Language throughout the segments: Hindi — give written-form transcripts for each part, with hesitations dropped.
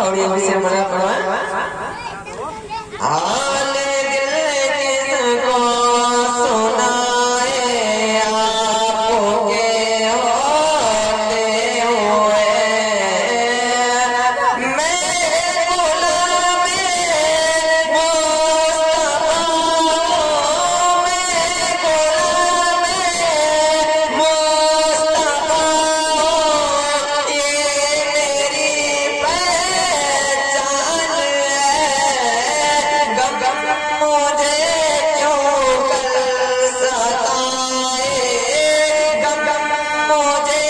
और ये विषय बड़ा बड़ा हाल दिल किसको सुनाए आपके होते हुए मैं गुलाम मुस्तफा ये मेरी पहचान है गम मुझे क्यों कल सताए गम मुझे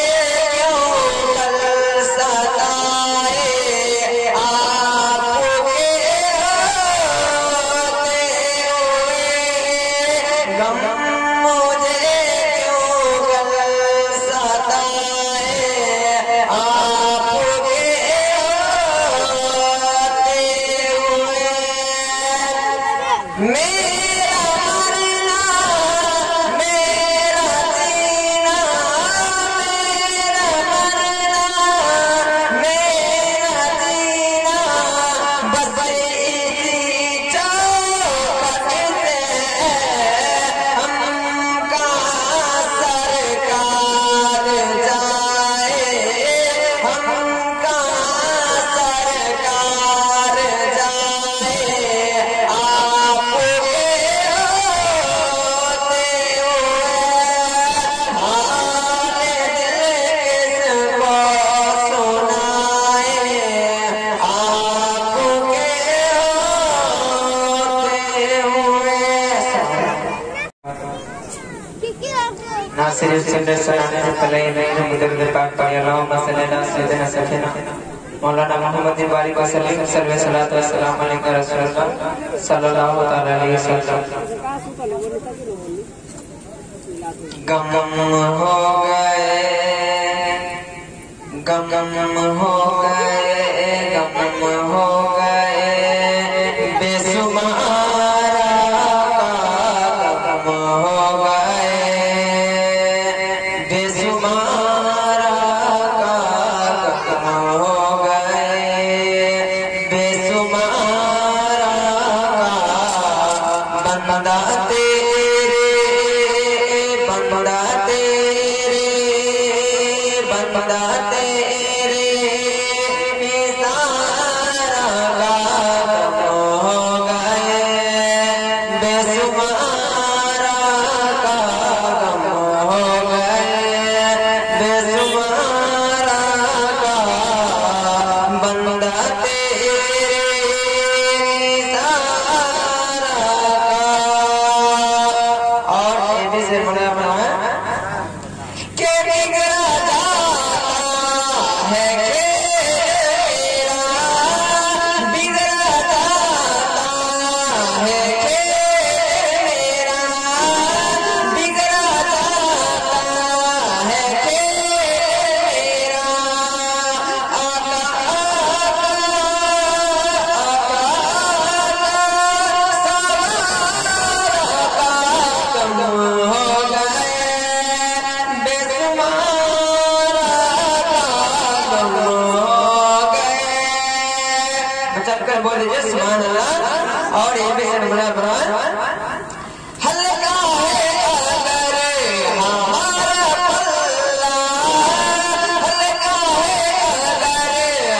क्यों कल सताए आपके होते हुए गम मुझे क्यों कल सताए आपके होते हुए मेरा मरना मेरा जीना मेरा मरना मेरा जीना बस इसी चौखट से हम कहाँ सरकार जाए हम कहाँ सरकार जाए आपके होते हुए हाल दिल किसको सुनाए आपके होते हुए नासिर सुन्नत सलाने पले नहीं मुदद पाक पर अल्लाहुम्मा सल्ली अला सय्यिदिना सफीना मौलाना मोहम्मद बारिक वसल्लम सर्वे सलात व सलाम अलैका रसूलुल्लाह सल्लल्लाहु तआला अलैहि वसल्लम गम हो गए गम हो गए गम हो गए बेसुमारा गम हो गए बेसुमारा गम हो गए बेसुमारा बंदा तेरे बंदा तेरे बंदा तेरे सारा गम हो गए बेसुमारा गम हो गए बेसुमारा बंदा तेरे सारा और ये भी से बड़ा बड़ा के बिगड़ा जाता है खेरा बिगड़ा जाता है खेरा बिगड़ा जाता है खेरा आका गम हो गए बेसुमारा गम हो गए बचत कर बोल दीजिए सुभान अल्लाह और ये भी से बड़ा बड़ा हल्का है अगर हमारा पल्ला हल्का है अगर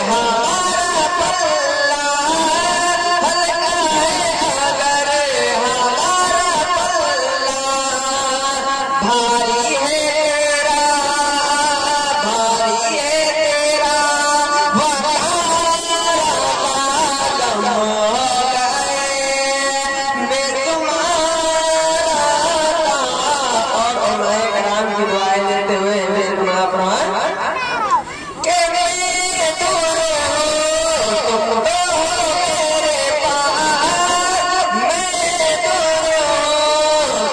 हमारा पल्ला हल्का है अगर हमारा पल्ला भारी है तेरा वफारा गम हो गए बेसुमारा और कराम की दुआएं लेते हुए बड़ा प्रमाण के मैं दूर तुम तो मेरे पास मैं दूर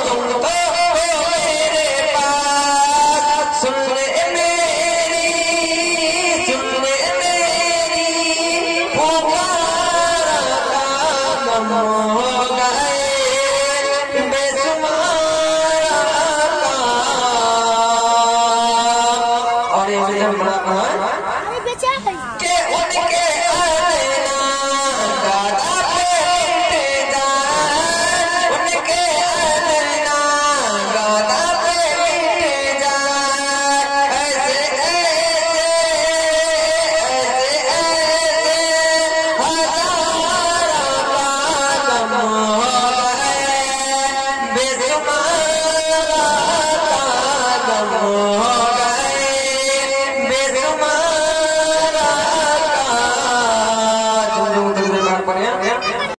तुम तो मेरे पास सुन ले मेरी पुकारा गम हो गए बेसुमारा और ये बड़ा प्रमाण के उनके